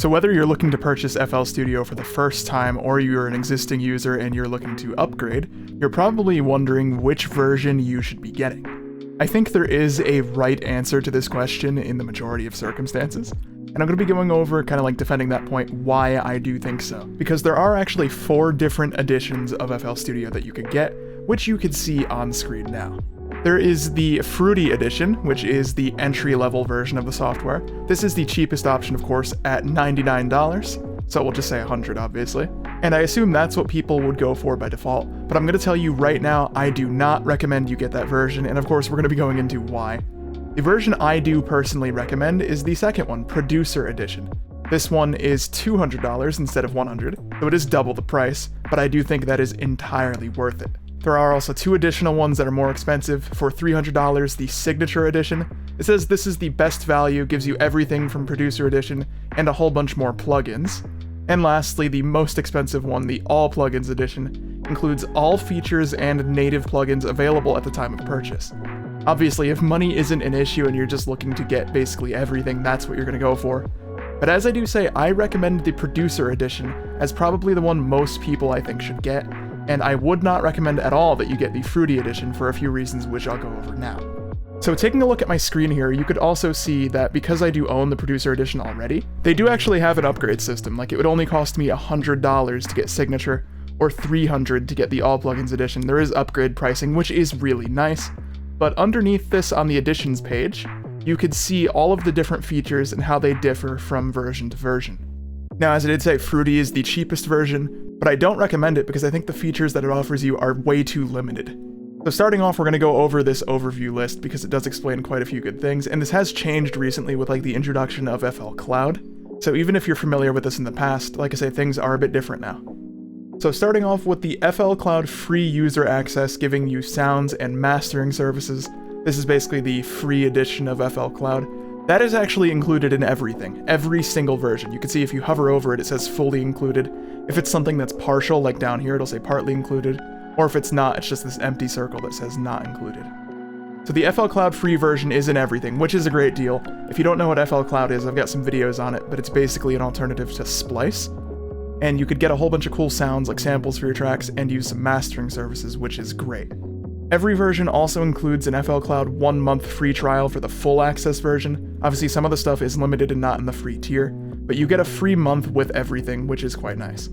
So whether you're looking to purchase FL Studio for the first time or you're an existing user and you're looking to upgrade, you're probably wondering which version you should be getting. I think there is a right answer to this question in the majority of circumstances, and I'm going to be going over kind of like defending that point why I do think so. Because there are actually 4 different editions of FL Studio that you could get, which you could see on screen now. There is the Fruity Edition, which is the entry-level version of the software. This is the cheapest option, of course, at $99, so we'll just say $100, obviously. And I assume that's what people would go for by default, but I'm going to tell you right now, I do not recommend you get that version, and of course we're going to be going into why. The version I do personally recommend is the second one, Producer Edition. This one is $200 instead of $100, so it is double the price, but I do think that is entirely worth it. There are also 2 additional ones that are more expensive. For $300, the Signature Edition. It says this is the best value, gives you everything from Producer Edition, and a whole bunch more plugins. And lastly, the most expensive one, the All Plugins Edition, includes all features and native plugins available at the time of purchase. Obviously, if money isn't an issue and you're just looking to get basically everything, that's what you're going to go for. But as I do say, I recommend the Producer Edition as probably the one most people I think should get, and I would not recommend at all that you get the Fruity Edition for a few reasons which I'll go over now. So taking a look at my screen here, you could also see that because I do own the Producer Edition already, they do actually have an upgrade system. Like, it would only cost me $100 to get Signature, or $300 to get the All Plugins Edition. There is upgrade pricing, which is really nice. But underneath this on the Editions page, you could see all of the different features and how they differ from version to version. Now, as I did say, Fruity is the cheapest version, but I don't recommend it because I think the features that it offers you are way too limited. So starting off, we're going to go over this overview list because it does explain quite a few good things, and this has changed recently with like the introduction of FL Cloud. So even if you're familiar with this in the past, like I say, things are a bit different now. So starting off with the FL Cloud free user access, giving you sounds and mastering services. This is basically the free edition of FL Cloud. That is actually included in everything, every single version. You can see if you hover over it, it says fully included. If it's something that's partial, like down here, it'll say partly included. Or if it's not, it's just this empty circle that says not included. So the FL Cloud free version is in everything, which is a great deal. If you don't know what FL Cloud is, I've got some videos on it, but it's basically an alternative to Splice. And you could get a whole bunch of cool sounds like samples for your tracks and use some mastering services, which is great. Every version also includes an FL Cloud 1-month free trial for the full access version. Obviously, some of the stuff is limited and not in the free tier, but you get a free month with everything, which is quite nice.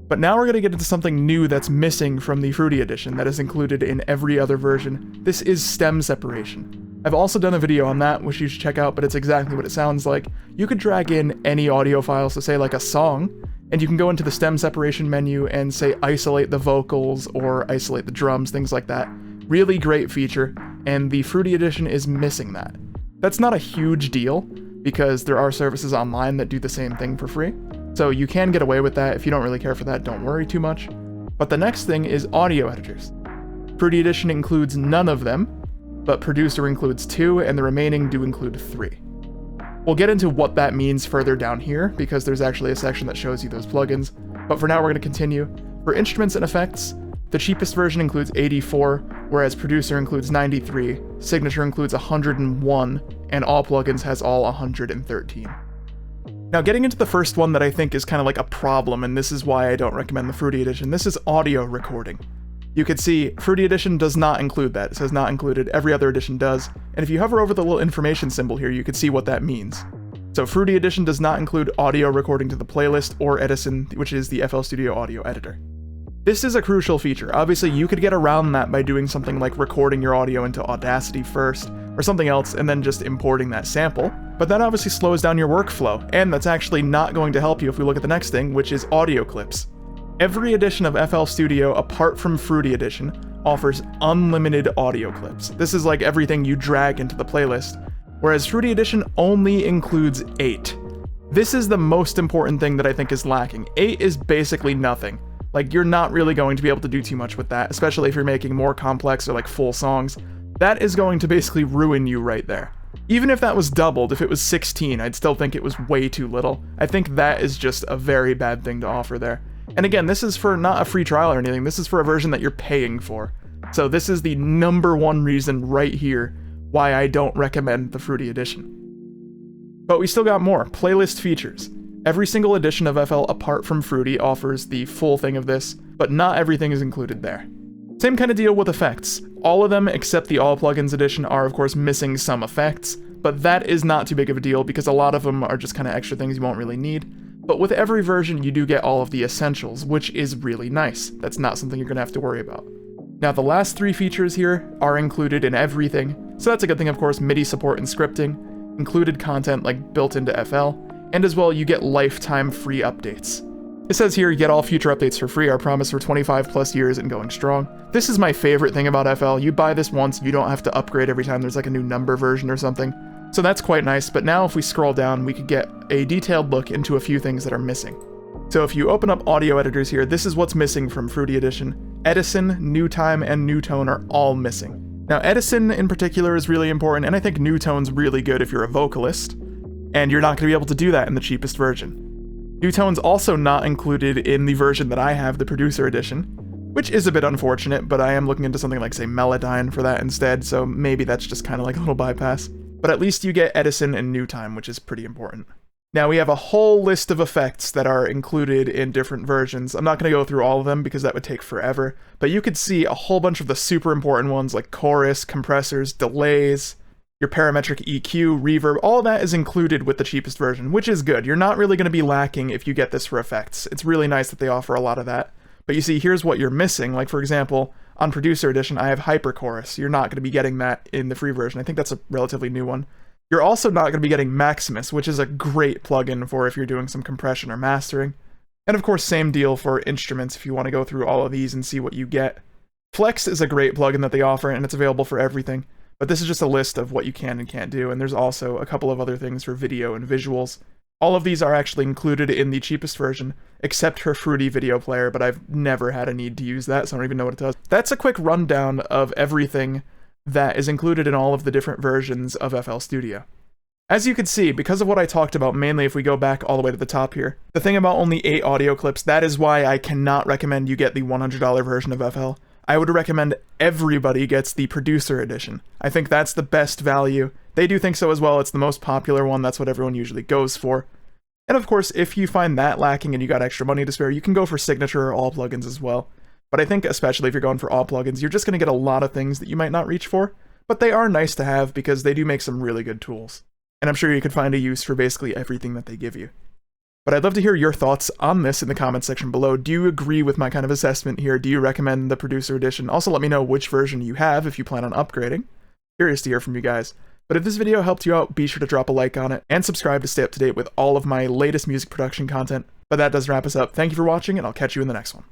But now we're going to get into something new that's missing from the Fruity Edition that is included in every other version. This is stem separation. I've also done a video on that, which you should check out, but it's exactly what it sounds like. You could drag in any audio files, so say like a song, and you can go into the stem separation menu and say isolate the vocals or isolate the drums, things like that. Really great feature, and the Fruity Edition is missing that. That's not a huge deal, because there are services online that do the same thing for free. So you can get away with that. If you don't really care for that, don't worry too much. But the next thing is audio editors. Fruity Edition includes none of them, but Producer includes 2, and the remaining do include 3. We'll get into what that means further down here, because there's actually a section that shows you those plugins, but for now we're going to continue. For instruments and effects, the cheapest version includes 84, whereas Producer includes 93, Signature includes 101, and All Plugins has all 113. Now, getting into the first one that I think is kind of like a problem, and this is why I don't recommend the Fruity Edition, this is audio recording. You can see Fruity Edition does not include that. It says not included. Every other edition does. And if you hover over the little information symbol here, you can see what that means. So Fruity Edition does not include audio recording to the playlist or Edison, which is the FL Studio audio editor. This is a crucial feature. Obviously, you could get around that by doing something like recording your audio into Audacity first, or something else, and then just importing that sample. But that obviously slows down your workflow, and that's actually not going to help you if we look at the next thing, which is audio clips. Every edition of FL Studio, apart from Fruity Edition, offers unlimited audio clips. This is like everything you drag into the playlist, whereas Fruity Edition only includes 8. This is the most important thing that I think is lacking. 8 is basically nothing. Like, you're not really going to be able to do too much with that, especially if you're making more complex or like full songs. That is going to basically ruin you right there. Even if that was doubled, if it was 16, I'd still think it was way too little. I think that is just a very bad thing to offer there. And again, this is for not a free trial or anything, this is for a version that you're paying for. So this is the number one reason right here why I don't recommend the Fruity Edition. But we still got more. Playlist features. Every single edition of FL apart from Fruity offers the full thing of this, but not everything is included there. Same kind of deal with effects. All of them except the All Plugins edition are of course missing some effects, but that is not too big of a deal because a lot of them are just kind of extra things you won't really need. But with every version you do get all of the essentials, which is really nice. That's not something you're going to have to worry about. Now the last 3 features here are included in everything, so that's a good thing. Of course, MIDI support and scripting, included content like built into FL, and as well you get lifetime free updates. It says here, get all future updates for free, our promise for 25 plus years and going strong. This is my favorite thing about FL. You buy this once, you don't have to upgrade every time there's like a new number version or something. So that's quite nice, but now if we scroll down, we could get a detailed look into a few things that are missing. So if you open up audio editors here, this is what's missing from Fruity Edition. Edison, NewTime, and NewTone are all missing. Now Edison in particular is really important, and I think NewTone's really good if you're a vocalist, and you're not going to be able to do that in the cheapest version. NewTone's also not included in the version that I have, the Producer Edition, which is a bit unfortunate, but I am looking into something like, say, Melodyne for that instead, so maybe that's just kind of like a little bypass. But at least you get Edison and NewTime, which is pretty important. Now we have a whole list of effects that are included in different versions. I'm not going to go through all of them because that would take forever, but you could see a whole bunch of the super important ones like chorus, compressors, delays, your parametric EQ, reverb, all that is included with the cheapest version, which is good. You're not really going to be lacking if you get this for effects. It's really nice that they offer a lot of that. But you see, here's what you're missing. Like, for example, on Producer Edition, I have Hyperchorus. You're not going to be getting that in the free version. I think that's a relatively new one. You're also not going to be getting Maximus, which is a great plugin for if you're doing some compression or mastering. And of course, same deal for instruments if you want to go through all of these and see what you get. Flex is a great plugin that they offer, and it's available for everything. But this is just a list of what you can and can't do, and there's also a couple of other things for video and visuals. All of these are actually included in the cheapest version, except for Fruity Video Player, but I've never had a need to use that, so I don't even know what it does. That's a quick rundown of everything that is included in all of the different versions of FL Studio. As you can see, because of what I talked about, mainly if we go back all the way to the top here, the thing about only 8 audio clips, that is why I cannot recommend you get the $100 version of FL. I would recommend everybody gets the Producer Edition. I think that's the best value. They do think so as well. It's the most popular one. That's what everyone usually goes for. And of course, if you find that lacking and you got extra money to spare, you can go for Signature or All Plugins as well. But I think especially if you're going for All Plugins, you're just going to get a lot of things that you might not reach for, but they are nice to have because they do make some really good tools. And I'm sure you could find a use for basically everything that they give you. But I'd love to hear your thoughts on this in the comments section below. Do you agree with my kind of assessment here? Do you recommend the Producer Edition? Also, let me know which version you have if you plan on upgrading. Curious to hear from you guys. But if this video helped you out, be sure to drop a like on it and subscribe to stay up to date with all of my latest music production content. But that does wrap us up. Thank you for watching, and I'll catch you in the next one.